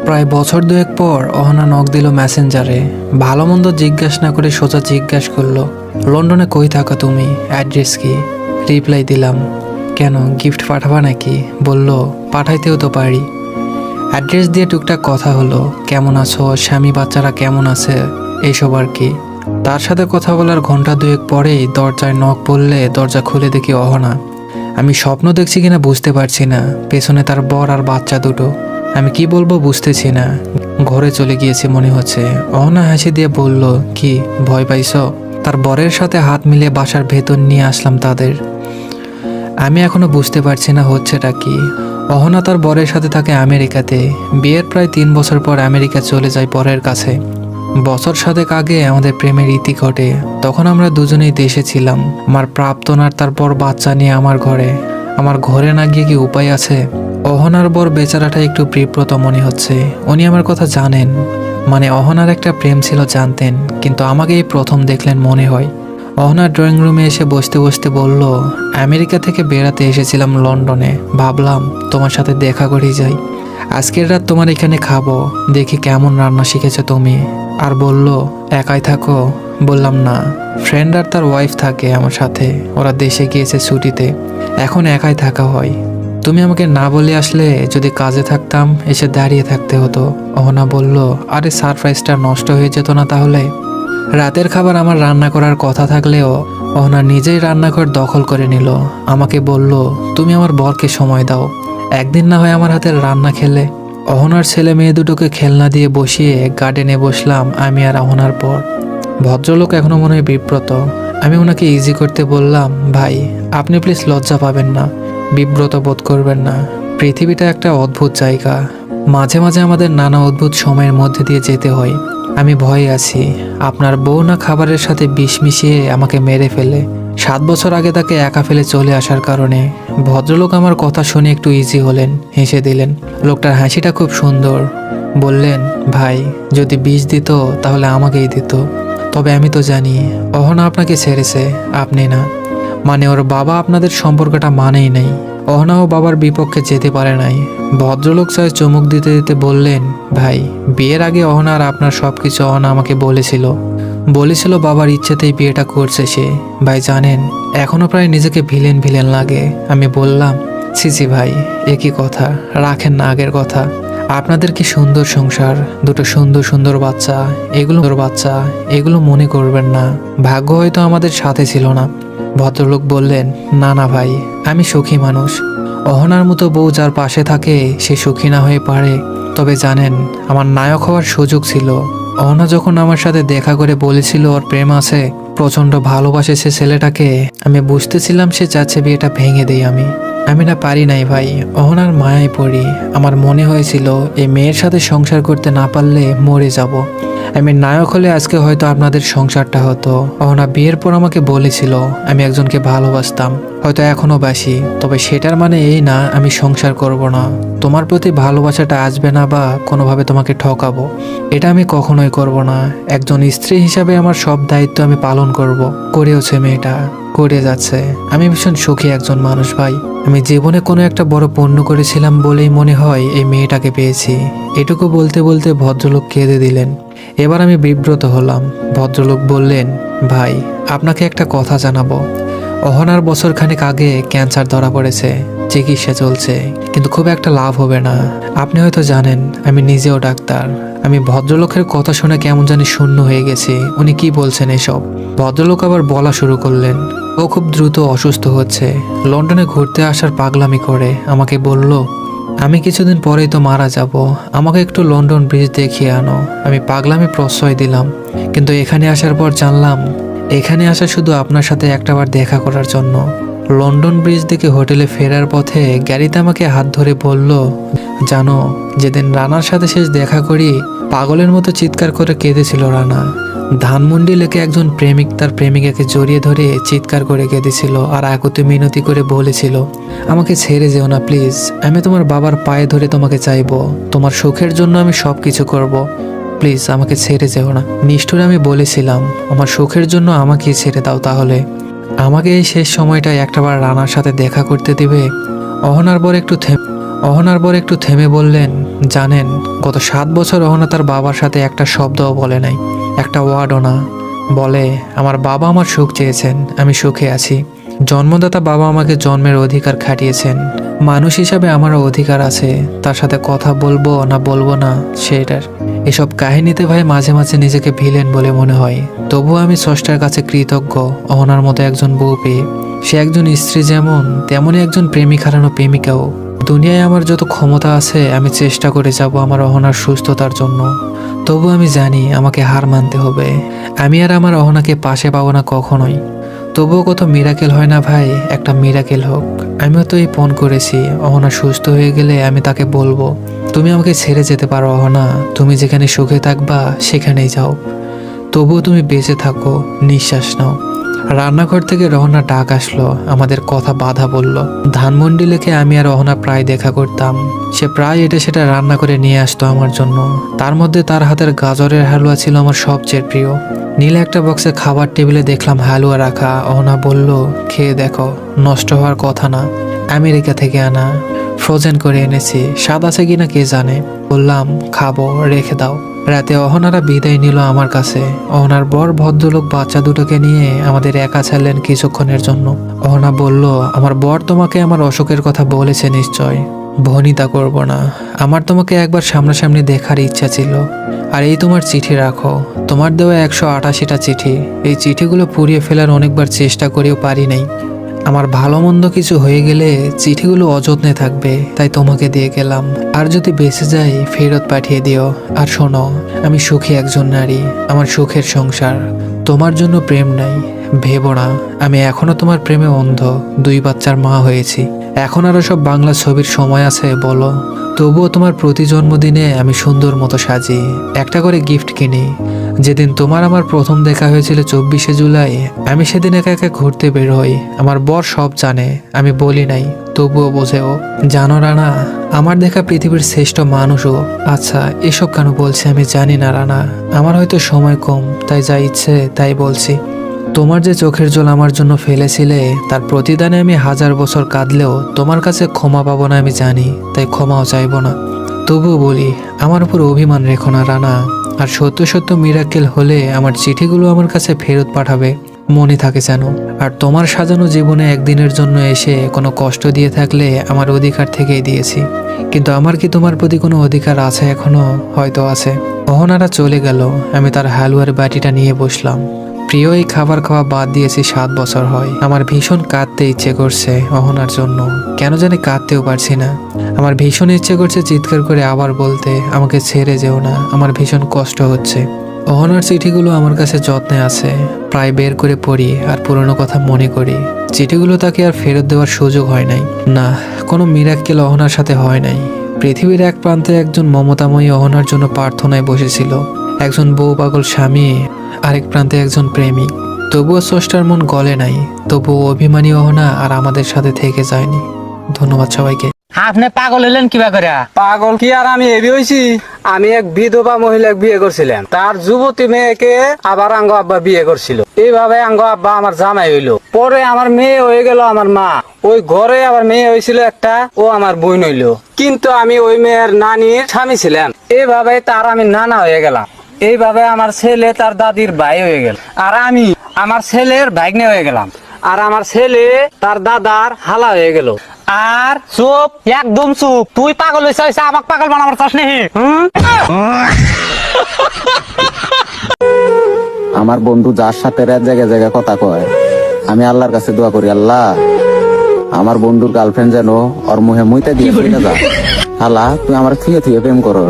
প্রায় বছর দুয়েক পর অহনা নক দিল মেসেঞ্জারে। ভালো মন্দ জিজ্ঞাসা না করে সোজা জিজ্ঞাসা করলো, লন্ডনে কই থাকো তুমি, অ্যাড্রেস কি? রিপ্লাই দিলাম, কেন গিফট পাঠাবা নাকি? বলল, পাঠাইতেও তো পারি। অ্যাড্রেস দিয়ে টুকটাক কথা হলো, কেমন আছো, স্বামী বাচ্চারা কেমন আছে, এইসব আর কি। তার সাথে কথা বলার ঘন্টা দুয়েক পরেই দরজায় নক পড়লে দরজা খুলে দেখি অহনা। আমি স্বপ্ন দেখছি কিনা বুঝতে পারছি না, পেছনে তার বর আর বাচ্চা দুটো। আমি কি বলবো বুঝতেছি না, ঘরে চলে গিয়েছে মনে হচ্ছে। অহনা হাসি দিয়ে বলল, কি ভয় পাইছ? তার বরের সাথে হাত মিলিয়ে বাসার ভেতর নিয়ে আসলাম তাদের। আমি এখনো বুঝতে পারছি না হচ্ছেটা কি। অহনা তার বরের সাথে থাকে আমেরিকাতে। বিয়ের প্রায় 3 বছর পর আমেরিকা চলে যায় বরের কাছে। বছর সাতেক আগে আমাদের প্রেমের ইতি ঘটে। তখন আমরা দুজনেই দেশে ছিলাম। আমার প্রাক্তন আর তারপর বাচ্চা নিয়ে আমার ঘরে না গিয়ে কি উপায় আছে? অহনার বর বেচারাটা একটু বিব্রত মনে হচ্ছে। উনি আমার কথা জানেন, মানে অহনার একটা প্রেম ছিল জানতেন, কিন্তু আমাকে এই প্রথম দেখলেন মনে হয়। অহনার ড্রয়িং রুমে এসে বসতে বসতে বলল, আমেরিকা থেকে বেড়াতে এসেছিলাম লন্ডনে, ভাবলাম তোমার সাথে দেখা করেই যাই। আজকের রাত তোমার এখানে খাবো, দেখি কেমন রান্না শিখেছো তুমি। আর বলল, একাই থাকো? বললাম না, ফ্রেন্ড আর তার ওয়াইফ থাকে আমার সাথে, ওরা দেশে গিয়েছে ছুটিতে, এখন একাই থাকা হয়। তুমি আমাকে না বলে আসলে, যদি কাজে থাকতাম এসে দাঁড়িয়ে থাকতে হতো। অহনা বলল, আরে সারপ্রাইজটা নষ্ট হয়ে যেত না তাহলে? রাতের খাবার আমার রান্না করার কথা থাকলেও অহনা নিজেই রান্নাঘর দখল করে নিল। আমাকে বলল, তুমি আমার বরকে সময় দাও, একদিন না হয় আমার হাতের রান্না খেলে। অহনার ছেলে মেয়ে দুটোকে খেলনা দিয়ে বসিয়ে গার্ডেনে বসলাম আমি আর অহনার পর। ভদ্রলোক এখনো মনে হয় বিব্রত। আমি ওনাকে ইজি করতে বললাম, ভাই আপনি প্লিজ লজ্জা পাবেন না, বিব্রত বোধ করবেন না। পৃথিবীটা একটা অদ্ভুত জায়গা, মাঝে মাঝে আমাদের নানা অদ্ভুত সময়ের মধ্যে দিয়ে যেতে হয়। আমি ভয়ে আছি আপনার বউ না খাবারের সাথে বিষ মিশিয়ে আমাকে মেরে ফেলে। 7 বছর আগে তাকে একা ফেলে চলে আসার কারণে। ভদ্রলোক আমার কথা শুনে একটু ইজি হলেন, হেসে দিলেন। লোকটার হাসিটা খুব সুন্দর। বললেন, ভাই যদি বিষ দিত তাহলে আমাকেই দিত। তবে আমি তো জানি অহনা আপনাকে ছেড়েছে, আপনি না। মানে ওর বাবা আপনাদের সম্পর্কটা মানেই নাই। অহনাও বাবার বিপক্ষে যেতে পারে নাই। ভদ্রলোক চায় চুমুক দিতে দিতে বললেন, ভাই বিয়ের আগে অহনা আর আপনার সবকিছু অহনা আমাকে বলেছিল বাবার ইচ্ছেতেই বিয়েটা করছে সে। ভাই জানেন, এখনো প্রায় নিজেকে ভিলেন ভিলেন লাগে। আমি বললাম, ছি ভাই, একই কথা, রাখেন না আগের কথা। আপনাদের কি সুন্দর সংসার, দুটো সুন্দর সুন্দর বাচ্চা, এগুলো মনে করবেন না। ভাগ্য হয়তো আমাদের সাথে ছিল না। ভদ্রলোক বললেন, না না ভাই, আমি সুখী মানুষ। অহনার মতো বউ যার পাশে থাকে সে সুখী না হয়ে পারে। তবে জানেন, আমার নায়ক হওয়ার সুযোগ ছিল। অহনা যখন আমার সাথে দেখা করে বলেছিল ওর প্রেম আছে, প্রচন্ড ভালোবাসে সে ছেলেটাকে, আমি বুঝতেছিলাম সে চাচ্ছে বিয়েটা ভেঙে দেই আমি না পারি নাই ভাই, অহনার মায়ায় পড়ি। আমার মনে হয়েছিল এই মেয়ের সাথে সংসার করতে না পারলে মরে যাব। আমি নায়ক হলে আজকে হয়তো আপনাদের সংসারটা হতো। অহনা বিয়ের পর আমাকে বলেছিল আমি একজনকে ভালোবাসতাম, হয়তো এখনো বাসি, তবে সেটার মানে এই না আমি সংসার করব না। তোমার প্রতি ভালোবাসাটা আসবে না বা কোনোভাবে তোমাকে ঠকাবো, এটা আমি কখনোই করব না। একজন স্ত্রী হিসাবে আমার সব দায়িত্ব আমি পালন করব। করেওছে মেয়েটা, করে যাচ্ছে। আমি ভীষণ সুখী একজন মানুষ ভাই। আমি জীবনে কোনো একটা বড় পুণ্য করেছিলাম বলেই মনে হয় এই মেয়েটাকে পেয়েছি। এটুকু বলতে বলতে ভদ্রলোক কেঁদে দিলেন। এবার আমি বিব্রত হলাম। ভদ্রলোক বললেন, ভাই আপনাকে একটা কথা জানাবো। অহনার বছরখানেক আগে ক্যান্সার ধরা পড়েছে, চিকিৎসা চলছে, কিন্তু খুব একটা লাভ হবে না। আপনি হয়তো জানেন আমি নিজেও ডাক্তার। আমি ভদ্রলোকের কথা শুনে কেমন জানি শূন্য হয়ে গেছি। উনি কি বলছেন এসব? ভদ্রলোক আবার বলা শুরু করলেন, ও খুব দ্রুত অসুস্থ হচ্ছে, লন্ডনে ঘুরতে আসার পাগলামি করে। আমাকে বলল, আমি কিছুদিন পরেই তো মারা যাব, আমাকে একটু লন্ডন ব্রিজ দেখিয়ে আনো। আমি পাগলামি প্রশ্রয় দিলাম, কিন্তু এখানে আসার পর জানলাম এখানে আসা শুধু আপনার সাথে একটাবার দেখা করার জন্য। লন্ডন ব্রিজ থেকে হোটেলে ফেরার পথে গাড়িতে আমাকে হাত ধরে বলল, জানো যেদিন রানার সাথে শেষ দেখা করি, পাগলের মতো চিৎকার করে কেঁদেছিল রানা। ধানমন্ডি লেকে একজন প্রেমিক তার প্রেমিকাকে জড়িয়ে ধরে চিৎকার করে কেঁদেছিল আর আকুতি মিনতি করে বলেছিল, আমাকে ছেড়ে যেও না প্লিজ, আমি তোমার বাবার পায়ে ধরে তোমাকে চাইবো, তোমার সুখের জন্য আমি সব কিছু করব, প্লিজ আমাকে ছেড়ে যেও না। নিষ্ঠুরে আমি বলেছিলাম, আমার সুখের জন্য আমাকে ছেড়ে দাও তাহলে। আমাকে এই শেষ সময়টায় একটাবার রানার সাথে দেখা করতে দিবে? অহনার পর একটু থেমে বললেন, জানেন গত 7 বছর অহনা তার বাবার সাথে একটা শব্দও বলে নাই, একটা ওয়ার্ডও না। বলে, আমার বাবা আমার সুখ চেয়েছেন, আমি সুখে আছি। জন্মদাতা বাবা আমাকে জন্মের অধিকার খাটিয়েছেন, মানুষ হিসাবে আমারও অধিকার আছে। তার সাথে কথা বলবো না বলবো না সেটার। এসব কাহিনীতে ভাই মাঝে মাঝে নিজেকে ভিলেন বলে মনে হয়। তবুও আমি স্রষ্টার কাছে কৃতজ্ঞ অহনার মতো একজন বউ পেয়ে। সে একজন স্ত্রী যেমন, তেমনই একজন প্রেমিক হারানো প্রেমিকাও। দুনিয়ায় আমার যত ক্ষমতা আছে আমি চেষ্টা করে যাব আমার অহনার সুস্থতার জন্য। তবু আমি জানি আমাকে হার মানতে হবে। আমি আর আমার অহনাকে পাশে পাবো না কখনোই। তবুও কত মিরাকেল হয় না ভাই, একটা মিরাকেল হোক। আমিও তো এই পণ করেছি, অহনা সুস্থ হয়ে গেলে আমি তাকে বলবো, তুমি আমাকে ছেড়ে যেতে পারো অহনা, তুমি যেখানে সুখে থাকবা সেখানেই যাও। তবুও তুমি বেঁচে থাকো, নিঃশ্বাস নাও। রান্নাঘর থেকে রহনা ডাক আসলো, আমাদের কথা বাধা বলল। ধানমন্ডি লেখে আমি আর রহনা প্রায় দেখা করতাম। সে প্রায় এটা সেটা রান্না করে নিয়ে আসতো আমার জন্য। তার মধ্যে তার হাতের গাজরের হালুয়া ছিল আমার সবচেয়ে প্রিয়। নীলে একটা বক্সে খাবার টেবিলে দেখলাম হালুয়া রাখা। অহনা বলল, খেয়ে দেখো, নষ্ট হওয়ার কথা না, আমেরিকা থেকে আনা, ফ্রোজেন করে এনেছি, স্বাদ আছে কিনা কে জানে। বললাম, খাবো, রেখে দাও। রাতে অহনারা বিদায় নিল আমার কাছে। অহনার বর ভদ্রলোক বাচ্চা দুটোকে নিয়ে আমাদের একা ছাড়লেন কিছুক্ষণের জন্য। অহনা বলল, আমার বর তোমাকে আমার অসুখের কথা বলেছে নিশ্চয়। ভনিতা করব না, আমার তোমাকে একবার সামনাসামনি দেখার ইচ্ছা ছিল। আর এই তোমার চিঠি রাখো, তোমার দেওয়া 188টা চিঠি। এই চিঠিগুলো পুড়িয়ে ফেলার অনেকবার চেষ্টা করেও পারি নাই। আমার ভালো মন্দ কিছু হয়ে গেলে চিঠিগুলো অযত্নে থাকবে, তাই তোমাকে দিয়ে গেলাম। আর যদি বেঁচে যাই ফেরত পাঠিয়ে দিও। আর শোনো, আমি সুখী একজন নারী, আমার সুখের সংসার। তোমার জন্য প্রেম নাই, ভেবো না। আমি এখনো তোমার প্রেমে অন্ধ, 2 বাচ্চার মা হয়েছি। এখন আরো সব বাংলা ছবির সময় আছে বলো? তবুও তোমার প্রতি জন্মদিনে আমি সুন্দর মতো সাজি, একটা করে গিফট কিনি। যেদিন তোমার আমার প্রথম দেখা হয়েছিল 24শে জুলাই, আমি সেদিন একা একা ঘুরতে বের হই। আমার বর সব জানে, আমি বলি নাই, তবুও বোঝেও। জানো রানা, আমার দেখা পৃথিবীর শ্রেষ্ঠ মানুষও। আচ্ছা, এসব কেন বলছি আমি জানি না রানা, আমার হয়তো সময় কম, তাই যা ইচ্ছে তাই বলছি। তোমার যে চোখের জল আমার জন্য ফেলেছিলে, তার প্রতিদানে আমি 1000 বছর কাঁদলেও তোমার কাছে ক্ষমা পাবো না আমি জানি, তাই ক্ষমাও চাইবো না। তবুও বলি, আমার উপর অভিমান রেখো না রানা। আর সত্য সত্য মিরাকেল হলে আমার চিঠিগুলো আমার কাছে ফেরত পাঠাবে, মনে থাকে যেন। আর তোমার সাজানো জীবনে একদিনের জন্য এসে কোনো কষ্ট দিয়ে থাকলে আমার অধিকার থেকেই দিয়েছি। কিন্তু আমার কি তোমার প্রতি কোনো অধিকার আছে এখনো? হয়তো আছে। অহনারা চলে গেল, আমি তার হালুয়ার বাটিটা নিয়ে বসলাম। প্রিয় এই খাবার খাওয়া বাদ দিয়েছি 7 বছর হয়। আমার ভীষণ কাঁদতে ইচ্ছে করছে অহনার জন্য, কেন জানি কাঁদতেও পারছি না। আমার ভীষণ ইচ্ছে করছে চিৎকার করে আবার বলতে, আমাকে ছেড়ে যেও না, আমার ভীষণ কষ্ট হচ্ছে। অহনার চিঠিগুলো আমার কাছে যত্নে আছে, প্রায় বের করে পড়ি আর পুরনো কথা মনে করি। চিঠিগুলো তাকে আর ফেরত দেওয়ার সুযোগ হয় নাই। না, কোনো মিরাক্কেল অহনার সাথে হয় নাই। পৃথিবীর এক প্রান্তে একজন মমতাময়ী অহনার জন্য প্রার্থনায় বসেছিল, একজন বউ পাগল স্বামী, আরেক প্রান্তে একজন প্রেমিক। তবুও স্রষ্টার মন গলে নাই, তবুও অভিমানী অহনা আর আমাদের সাথে থেকে যায়নি। ধন্যবাদ সবাইকে। আপনি পাগল হলেন কিবা করে? পাগল কি আর আমি এবি হইছি? আমি এক বিধবা মহিলাকে বিয়ে করছিলাম, তার যুবতী মেয়েকে আবার আঙ্গ আব্বা বিয়ে করছিল। এইভাবে আঙ্গ আব্বা আমার জামাই হইলো। পরে আমার মেয়ে হয়ে গেল আমার মা। ওই ঘরে আবার মেয়ে হয়েছিল একটা, ও আমার বোন হইলো। কিন্তু আমি ওই মেয়ের নানির স্বামী ছিলাম। এইভাবে তার আমি নানা হয়ে গেলাম। এইভাবে আমার ছেলে তার দাদির ভাই হয়ে গেল, আর আমি আমার ছেলের ভাগ্নে হয়ে গেলাম। আর আমার ছেলে তার দাদার হালা হয়ে গেল। আর চুপ, একদম চুপ। তুই পাগল হয়েছে, আমাকে পাগল বানাবার চাস নাকি? আমার বন্ধু যার সাথে রাত জায়গায় জায়গায় কথা কয়, আমি আল্লাহর কাছে দোয়া করি, আল্লাহ আমার বন্ধুর গার্লফ্রেন্ড যেন ওর মুহে মুইতে দিয়ে চলে যা। আল্লাহ তুই আমার থুয়ে থুয়ে প্রেম করো।